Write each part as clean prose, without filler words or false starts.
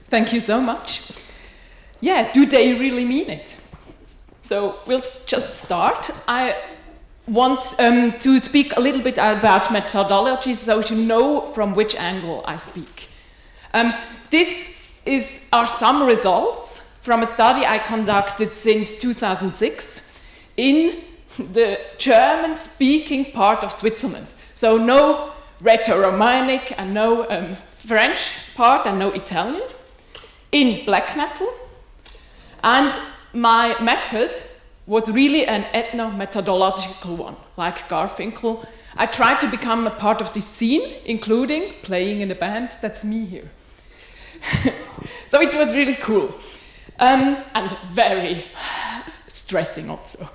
Thank you so much. Yeah, do they really mean it? So we'll just start. I want to speak a little bit about methodology so you know from which angle I speak. This are some results from a study I conducted since 2006 in the German-speaking part of Switzerland. So no Rheto-Romanic and no French part and no Italian, in black metal. And my method was really an ethno-methodological one, like Garfinkel. I tried to become a part of this scene, including playing in a band. That's me here. So it was really cool. And very stressing also.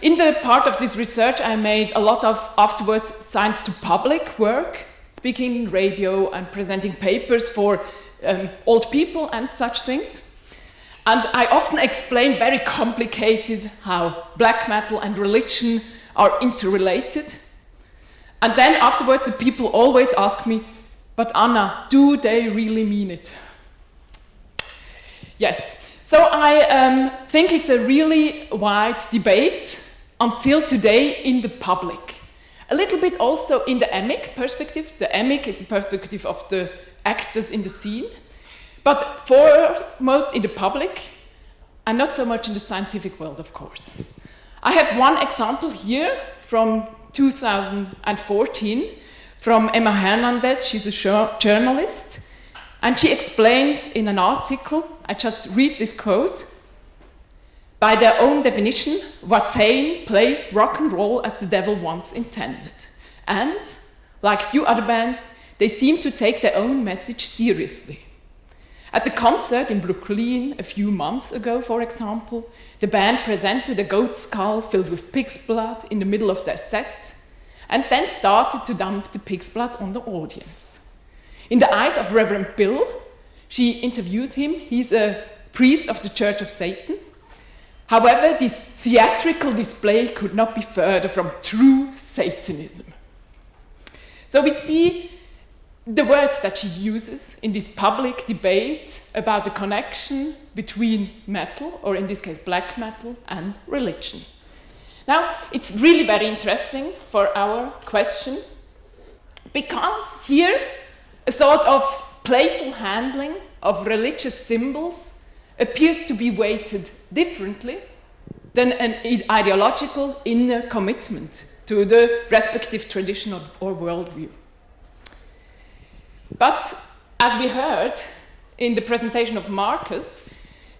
In the part of this research, I made a lot of afterwards science to public work, speaking radio and presenting papers for old people and such things. And I often explain very complicated how black metal and religion are interrelated. And then afterwards, the people always ask me, but Anna, do they really mean it? Yes. So I think it's a really wide debate until today in the public. A little bit also in the emic perspective. The emic is the perspective of the actors in the scene. But foremost in the public, and not so much in the scientific world, of course. I have one example here from 2014 from Emma Hernandez. She's a journalist. And she explains in an article, I just read this quote, by their own definition, Watain play rock and roll as the devil once intended. And, like few other bands, they seem to take their own message seriously. At the concert in Brooklyn a few months ago, for example, the band presented a goat skull filled with pig's blood in the middle of their set, and then started to dump the pig's blood on the audience. In the eyes of Reverend Bill, she interviews him. He's a priest of the Church of Satan. However, this theatrical display could not be further from true Satanism. So we see the words that she uses in this public debate about the connection between metal, or in this case black metal, and religion. Now, it's really very interesting for our question, because here a sort of playful handling of religious symbols appears to be weighted differently than an ideological inner commitment to the respective tradition or worldview. But as we heard in the presentation of Marcus,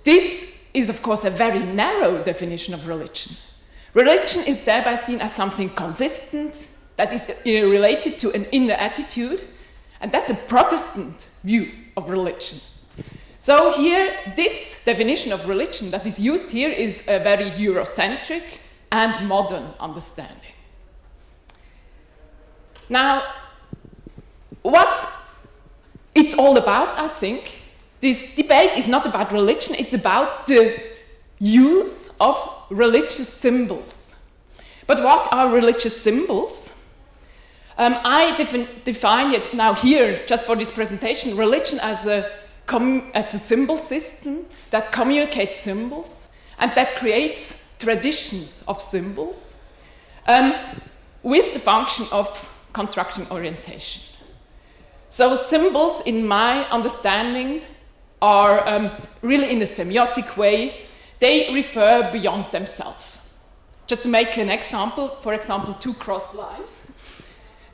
this is of course a very narrow definition of religion. Religion is thereby seen as something consistent that is related to an inner attitude. And that's a Protestant view of religion. So here, this definition of religion that is used here is a very Eurocentric and modern understanding. Now, what it's all about, I think, this debate is not about religion, it's about the use of religious symbols. But what are religious symbols? I define it now here, just for this presentation, religion as a symbol system that communicates symbols and that creates traditions of symbols with the function of constructing orientation. So symbols, in my understanding, are really in a semiotic way, they refer beyond themselves. Just to make an example, for example, two crossed lines.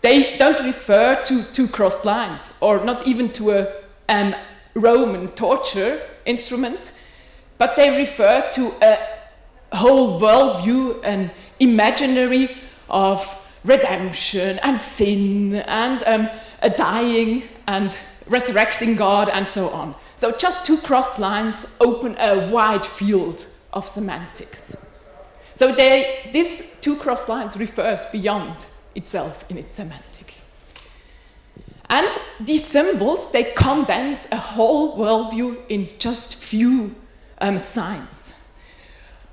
They don't refer to two crossed lines, or not even to a Roman torture instrument, but they refer to a whole worldview, an imaginary of redemption and sin and a dying and resurrecting God and so on. So just two crossed lines open a wide field of semantics. So these two crossed lines refers beyond itself in its semantic. And these symbols, they condense a whole worldview in just few signs.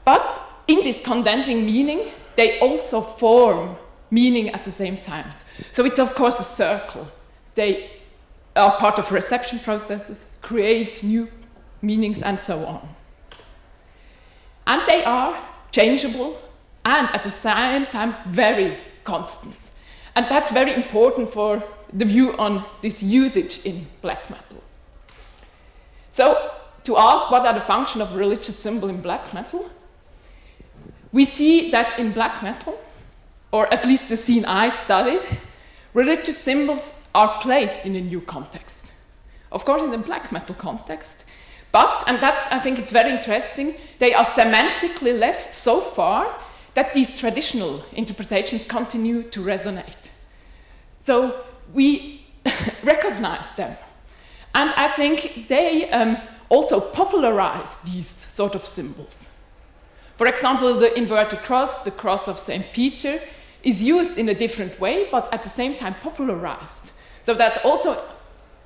But in this condensing meaning, they also form meaning at the same time. So it's of course a circle. They are part of reception processes, create new meanings, and so on. And they are changeable and at the same time very constant. And that's very important for the view on this usage in black metal. So, to ask what are the functions of religious symbol in black metal, we see that in black metal, or at least the scene I studied, religious symbols are placed in a new context. Of course, in the black metal context, but, and that's, I think it's very interesting, they are semantically left so far that these traditional interpretations continue to resonate. So we recognize them. And I think they also popularize these sort of symbols. For example, the inverted cross, the cross of St. Peter, is used in a different way, but at the same time popularized. So that also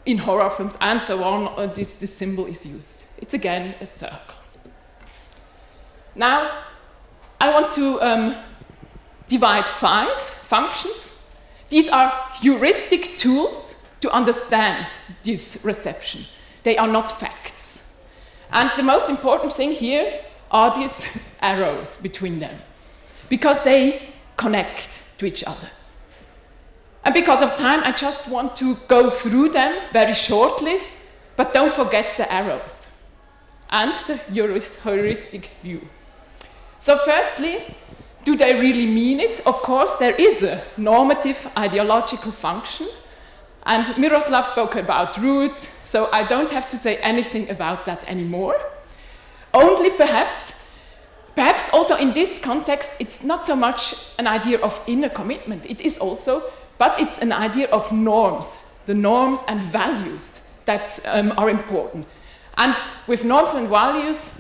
in horror films and so on, this symbol is used. It's again a circle. Now, I want to divide 5 functions. These are heuristic tools to understand this reception. They are not facts. And the most important thing here are these arrows between them, because they connect to each other. And because of time, I just want to go through them very shortly, but don't forget the arrows and the heuristic view. So firstly, do they really mean it? Of course, there is a normative ideological function, and Miroslav spoke about root, so I don't have to say anything about that anymore. Only perhaps also in this context, it's not so much an idea of inner commitment, it is also, but it's an idea of norms, the norms and values that are important. And with norms and values,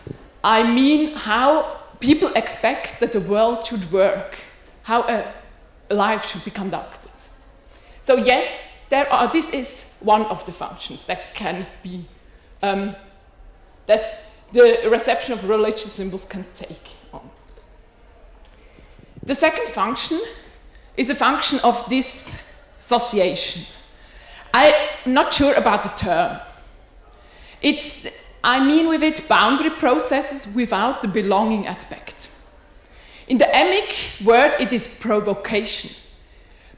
I mean how people expect that the world should work, how a life should be conducted. So yes, this is one of the functions that can be, that the reception of religious symbols can take on. The second function is a function of dissociation. I'm not sure about the term. I mean with it boundary processes without the belonging aspect. In the emic word, it is provocation.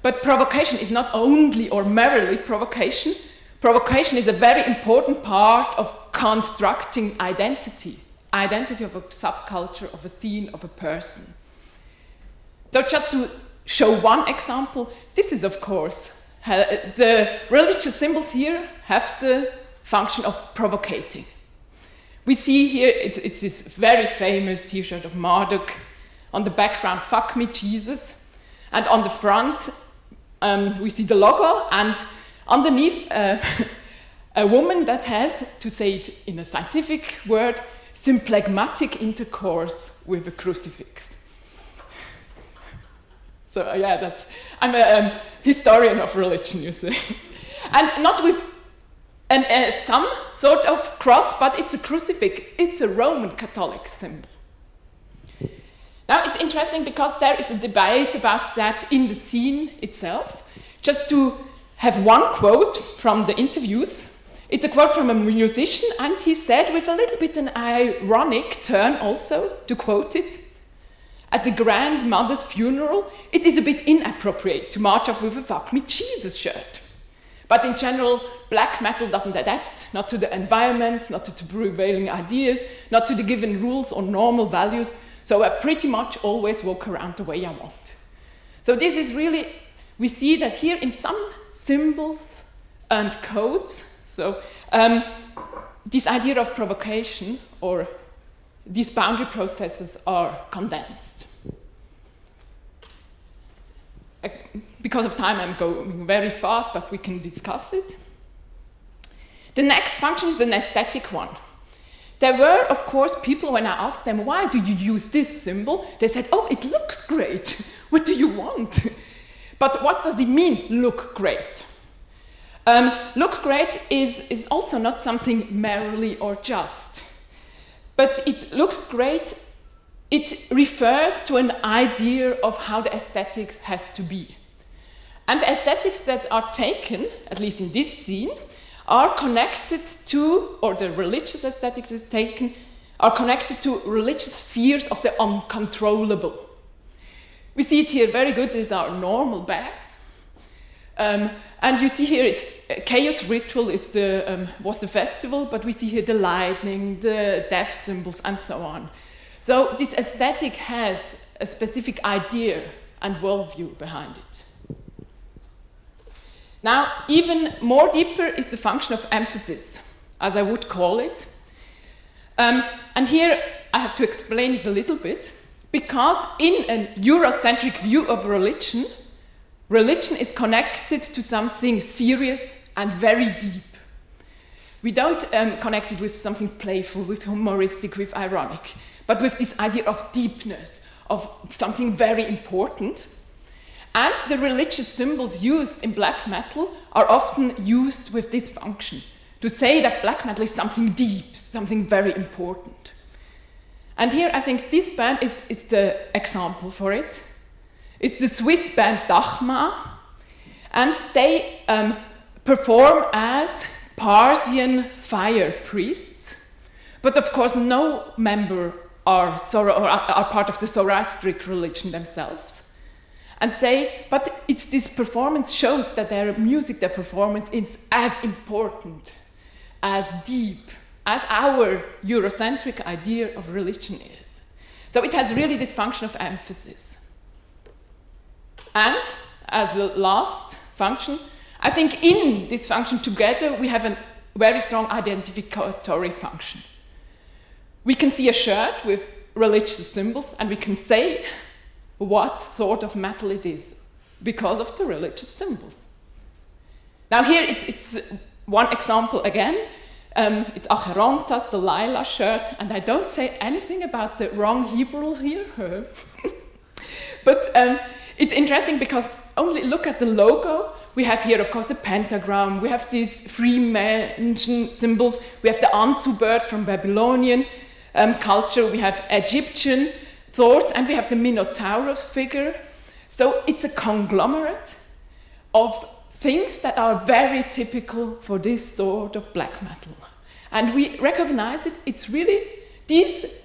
But provocation is not only or merely provocation. Provocation is a very important part of constructing identity of a subculture, of a scene, of a person. So just to show one example, this is of course, the religious symbols here have the function of provocating. We see here, it's this very famous t-shirt of Marduk. On the background, "Fuck me, Jesus." And on the front, we see the logo, and underneath, a woman that has, to say it in a scientific word, symplegmatic intercourse with a crucifix. So yeah, I'm a historian of religion, you see. And not with some sort of cross, but it's a crucifix. It's a Roman Catholic symbol. Now it's interesting because there is a debate about that in the scene itself. Just to have one quote from the interviews. It's a quote from a musician, and he said with a little bit an ironic turn also, to quote it, "At the grandmother's funeral, it is a bit inappropriate to march up with a 'Fuck me, Jesus' shirt. But in general, black metal doesn't adapt, not to the environment, not to the prevailing ideas, not to the given rules or normal values, so I pretty much always walk around the way I want." So this is really, we see that here in some symbols and codes, so this idea of provocation or these boundary processes are condensed. Because of time, I'm going very fast, but we can discuss it. The next function is an aesthetic one. There were, of course, people, when I asked them, "Why do you use this symbol?" They said, "Oh, it looks great. What do you want?" But what does it mean, look great? Look great is also not something merely or just. But it looks great, it refers to an idea of how the aesthetics has to be. And the aesthetics that are taken, at least in this scene, are connected to, or the religious aesthetic is taken, are connected to religious fears of the uncontrollable. We see it here very good. These are normal bags. And you see here, it's chaos ritual is was the festival, but we see here the lightning, the death symbols, and so on. So this aesthetic has a specific idea and worldview behind it. Now, even more deeper is the function of emphasis, as I would call it. And here I have to explain it a little bit, because in an Eurocentric view of religion, religion is connected to something serious and very deep. We don't connect it with something playful, with humoristic, with ironic, but with this idea of deepness, of something very important. And the religious symbols used in black metal are often used with this function, to say that black metal is something deep, something very important. And here I think this band is the example for it. It's the Swiss band Dachma, and they perform as Parsian fire priests, but of course no member are part of the Zoroastric religion themselves. And but it's this performance shows that their music, their performance is as important, as deep, as our Eurocentric idea of religion is. So it has really this function of emphasis. And as the last function, I think in this function together we have a very strong identificatory function. We can see a shirt with religious symbols and we can say what sort of metal it is because of the religious symbols. Now here it's one example again. It's Acherontas, the Lila shirt, and I don't say anything about the wrong Hebrew here. But it's interesting because only look at the logo. We have here, of course, the pentagram. We have these Freemason symbols. We have the Anzu bird from Babylonian culture. We have Egyptian thoughts, and we have the Minotaurus figure. So it's a conglomerate of things that are very typical for this sort of black metal. And we recognize it. It's really this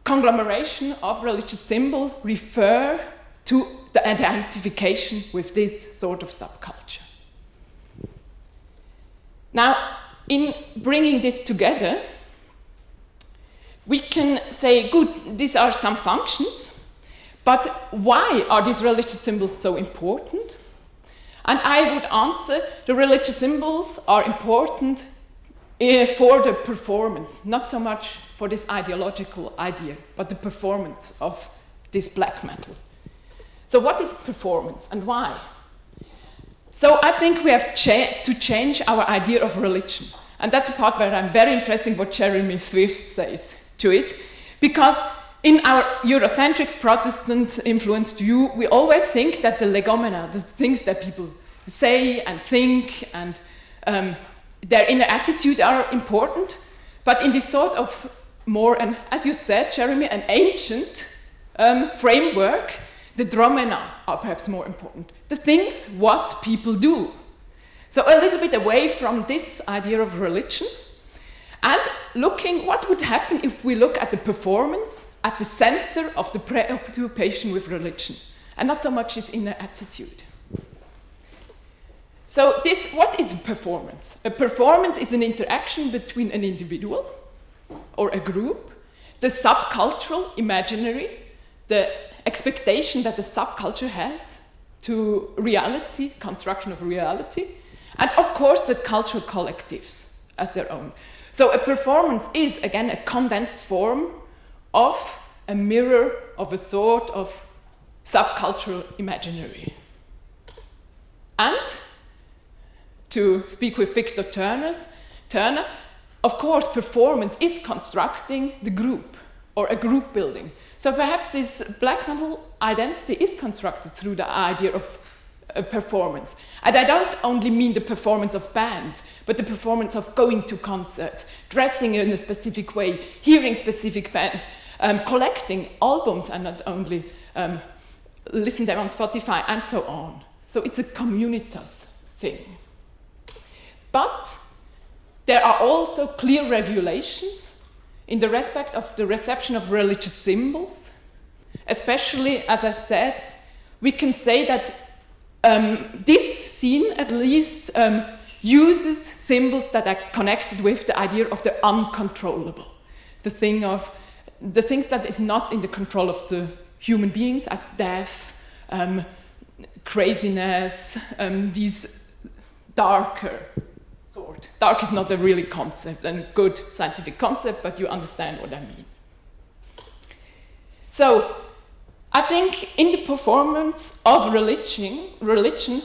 conglomeration of religious symbol refer to the identification with this sort of subculture. Now, in bringing this together, we can say, good, these are some functions, but why are these religious symbols so important? And I would answer, the religious symbols are important for the performance, not so much for this ideological idea, but the performance of this black metal. So what is performance and why? So I think we have to change our idea of religion. And that's a part where I'm very interested in what Jeremy Swift says to it. Because in our Eurocentric Protestant-influenced view, we always think that the legomena, the things that people say and think and their inner attitude are important. But in this sort of more, and as you said, Jeremy, an ancient framework, the dromena are perhaps more important. The things, what people do. So a little bit away from this idea of religion, and looking what would happen if we look at the performance at the center of the preoccupation with religion, and not so much its inner attitude. So what is a performance? A performance is an interaction between an individual or a group, the subcultural imaginary, the expectation that the subculture has to reality, construction of reality, and of course the cultural collectives as their own. So a performance is, again, a condensed form of a mirror of a sort of subcultural imaginary. And to speak with Victor Turner, of course, performance is constructing the group or a group building. So perhaps this black metal identity is constructed through the idea of a performance. And I don't only mean the performance of bands, but the performance of going to concerts, dressing in a specific way, hearing specific bands, collecting albums and not only listen them on Spotify and so on. So it's a communitas thing. But there are also clear regulations in the respect of the reception of religious symbols. Especially, as I said, we can say that this scene at least uses symbols that are connected with the idea of the uncontrollable, the things that is not in the control of the human beings, as death, craziness, these darker sort. Dark is not a really concept, a good scientific concept, but you understand what I mean. So, I think in the performance of religion,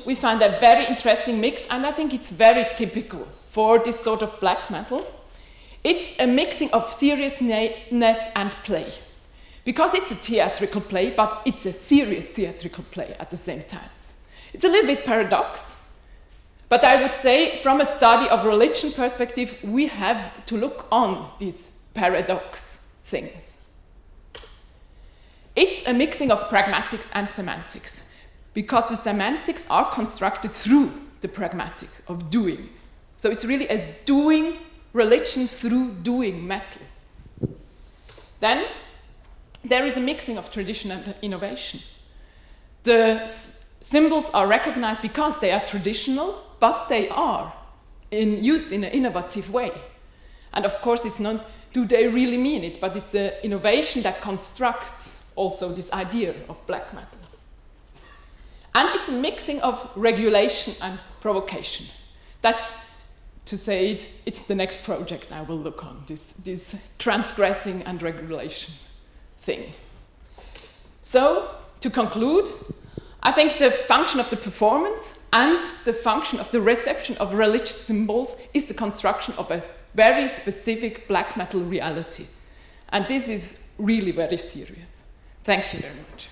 we find a very interesting mix, and I think it's very typical for this sort of black metal. It's a mixing of seriousness and play. Because it's a theatrical play, but it's a serious theatrical play at the same time. It's a little bit paradox, but I would say from a study of religion perspective, we have to look on these paradox things. It's a mixing of pragmatics and semantics, because the semantics are constructed through the pragmatic of doing. So it's really a doing religion through doing metal. Then there is a mixing of tradition and innovation. The symbols are recognized because they are traditional, but they are used in an innovative way. And of course, it's not, do they really mean it, but it's an innovation that constructs also this idea of black metal. And it's a mixing of regulation and provocation. That's, to say it, it's the next project I will look on, this transgressing and regulation thing. So, to conclude, I think the function of the performance and the function of the reception of religious symbols is the construction of a very specific black metal reality. And this is really very serious. Thank you very much.